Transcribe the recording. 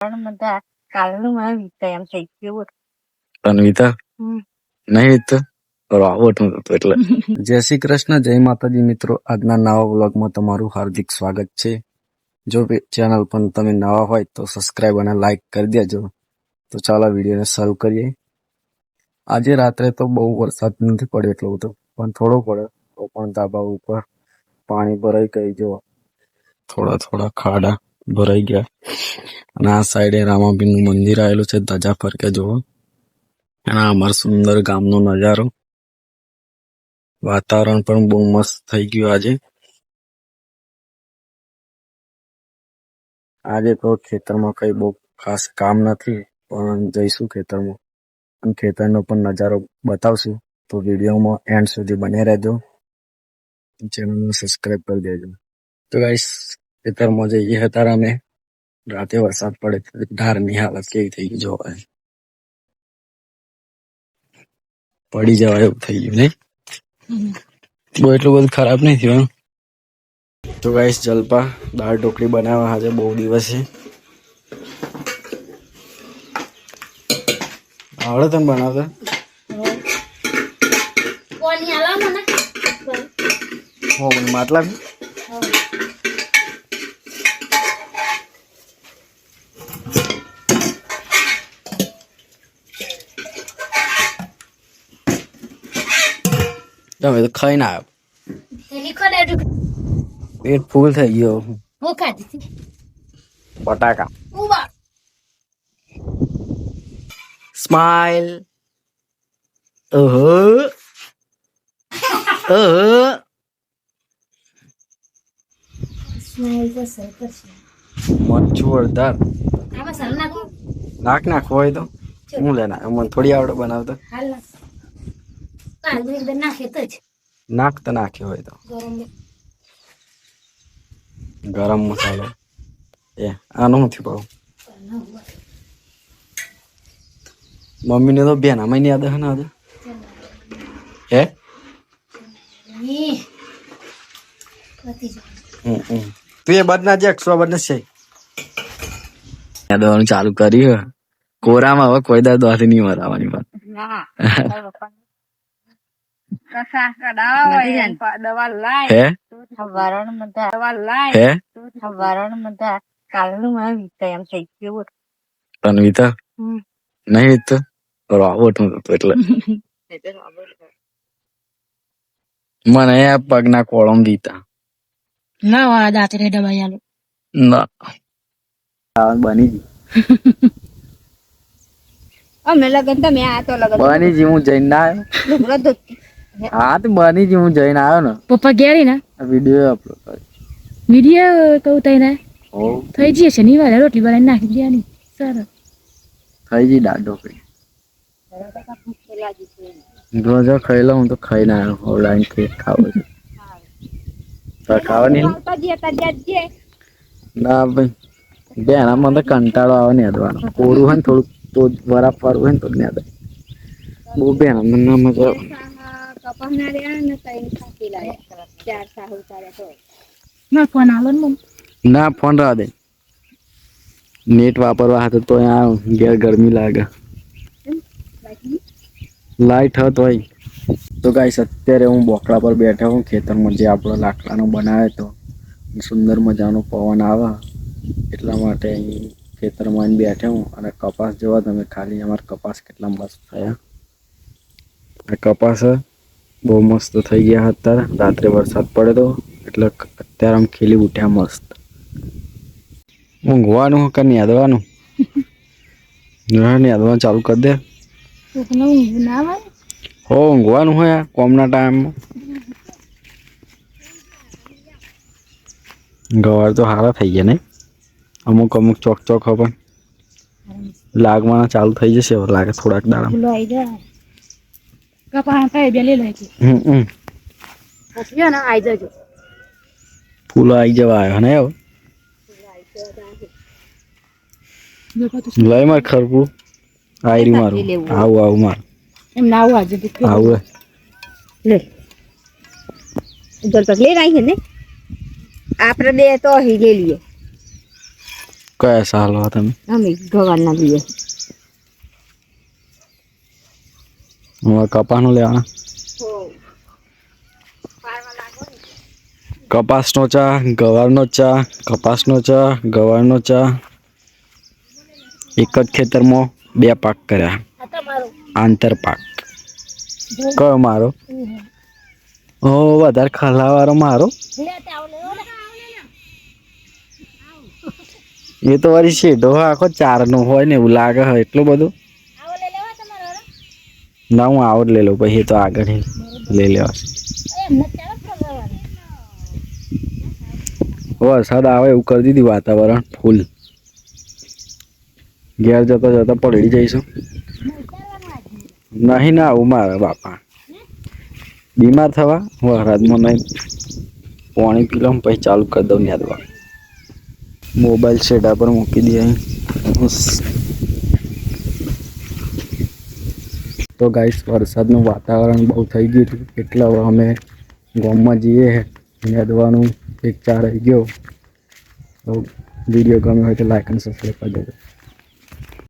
પણ બધા કાલનું મારે વીતા એમ થઈ ગયું. અન્વિતા નહીં વીતતો આવતું હતું એટલે. જય શ્રી કૃષ્ણ, જય માતાજી મિત્રો. આજના નવા વ્લોગમાં તમારું હાર્દિક સ્વાગત છે. જો ચેનલ પર તમે નવા હોય તો સબસ્ક્રાઇબ અને લાઈક કરી દેજો. તો ચાલો વિડીયોને શરૂ કરીએ. આજે રાત્રે તો બહુ વરસાદ નથી પડ્યો એટલો બધો, પણ થોડો પડ્યો. તો પણ ધાબા ઉપર પાણી ભરાઈ ગઈ. જો થોડા થોડા ખાડા ભરાઈ ગયા. અને આ સાઈડે રામાપીરનું મંદિર આવેલું છે. ધજા ફરકે જોવો. અને અમારા સુંદર ગામનો નજારો. વાતાવરણ પણ બહુ મસ્ત થઈ ગયું આજે. આજે તો ખેતરમાં કઈ બહુ ખાસ કામ નથી, પણ જઈશું ખેતરમાં અને ખેતરનો પણ નજારો બતાવશું. તો વિડીયોમાં એન્ડ સુધી બને રહેજો. ચેનલને સબસ્ક્રાઇબ કરી દેજો. તો ગાઈસ, ખેતરમાં જઈએ હતા અમે. રાતે વરસાદ પડે ધારની હાલત કેવી થઈ ગઈ જોવા. પડી જવાય એવું થઈ ગયું નહીં? બહુ એટલું બધું ખરાબ નહીં થયું. તો ગાઈસ, જલપા દાળ ઢોકળી બનાવવા આજે બહુ દિવસે. આવડે તને બનાવતા? હો મને માટલા તમે તો ખાઈને આવ્યો. પેટ ફૂલ થઈ ગયો. બટાકા સ્માઈલ. ઓહો ઓહો. મરચું અડધા નાખવો હોય તો હું લે મને થોડી આવડે બનાવતા. નાખ્યો હોય તો ગરમ મસાલો. આનું નથી પાવું. મમ્મી ને તો બેન આમાં યાદ હે ને આજે હે. તું એ બદના જે 100 બદના છે યાદવાનું ચાલુ કર્યું. કોરામાં હવે કોઈ દર્દ હાથી નહીં મરાવાની વાત. કાલનું મારે વીતા એમ થઈ ગયું. અન્વિતા નહીં વીતતો આવતું હતું એટલે. મને આ પગના કોળમ વીતા ના વાળા દાંતરે દબાઈ આલો ના બની ગઈ. અમે લગન તમે આ તો લગન બની જી હું જઈને ના આવ્યો. હા તો બની જી હું જઈને આવ્યો ને. પપ્પા ગેરી ને વિડીયો અપલોડ કર્યો. વિડીયો કહું તઈ ને ઓ થઈ જશે. શનિવારે રોટલી બનાવીને નાખી દેવાની. સરસ થઈ જઈ દાળ ઢોકળી. જો ખાઈ લઉં તો ખાઈ ના આવ્યો. ઓનલાઈન કેક ખાવો છે તો ખાવાની ના ભાઈ. બેન મને તો કંટાળો આવે ને અદવાનો. કોરું હોય ને થોડુંક તો બરાબર વાળું હોય ને તો જ ને બહુ બેન અમને ના મજા આવે. ના ફોન રવા દે. નેટ વાપરવા હતું તો ઘેર ગરમી લાગે. લાઈટ હત હોય તો ગાઈસ અત્યારે હું બોકડા પર બેઠો હું ખેતરમાં. જે આપણો લાકડાનો બનાવે તો સુંદર મજાનો પવન આવે એટલા માટે અહીં ખેતરમાં બેઠો હું. અને કપાસ જોવા તમે ખાલી. અમારા કપાસ કેટલા મસ્ત થયા. આ કપાસ બહુ મસ્ત થઈ ગયા હતા. રાત્રે વરસાદ પડે તો એટલે અત્યારે આમ ખીલી ઉઠ્યા મસ્ત. ઊંઘવાનું કે નેદવાનું? નેદવાનું ચાલુ કરી દે. હો ઊંઘવાનું હોય કોમના ટાઈમમાં. ગવાર તો સારા થઈ ગયા નહીં? અમુક અમુક ચોક ચોક પણ લાગવાના ચાલુ થઈ જશે હવે લાગે થોડાક દાડા. ફૂલો આવી જવા આવ્યો ને હવે. લઈ માર ખરપું આયરી મારું. આવું માર એમ ના આવું આજે આવું લે ઉધર તક લે રાઈ ને આપણે બે તો હી લે લીએ. કયા સાલ હો તમે? અમે ગવારના બી હવે કપાસનું લેવાના. કપાસનો ચા, ગવારનો ચા, કપાસનો ચા, ગવારનો ચા. એક જ ખેતરમાં 2 પાક કર્યા. આંતર પાક. કયો મારો? ઓ વધારે ખલાવાળો મારો. એ તો વળી શેઢો આખો 4 નો હોય ને એવું લાગે હોય એટલું બધું. ના હું આવડ લઈ લઉં પછી તો આગળ લઈ લેવા. વરસાદ આવે એવું કરી દીધું વાતાવરણ ફૂલ. ઘેર જતા જતા પલળી જઈશું. નહીં ના આવું મારા બાપા. બીમાર થવા વરસાદમાં નહીં. પાણી પી લઉં પછી ચાલુ કરી દઉં નેદવા. મોબાઈલ શેડા પર મૂકી દઈએ. તો ગાઈસ વરસાદનું વાતાવરણ બહુ થઈ ગયું હતું એટલે હવે અમે ગામમાં જઈએ નેદવાનું 1-4 આવી ગયો. તો વિડીયો ગમ્યો હોય તો લાઈક અને સબસ્ક્રાઈબ કરી દેજો.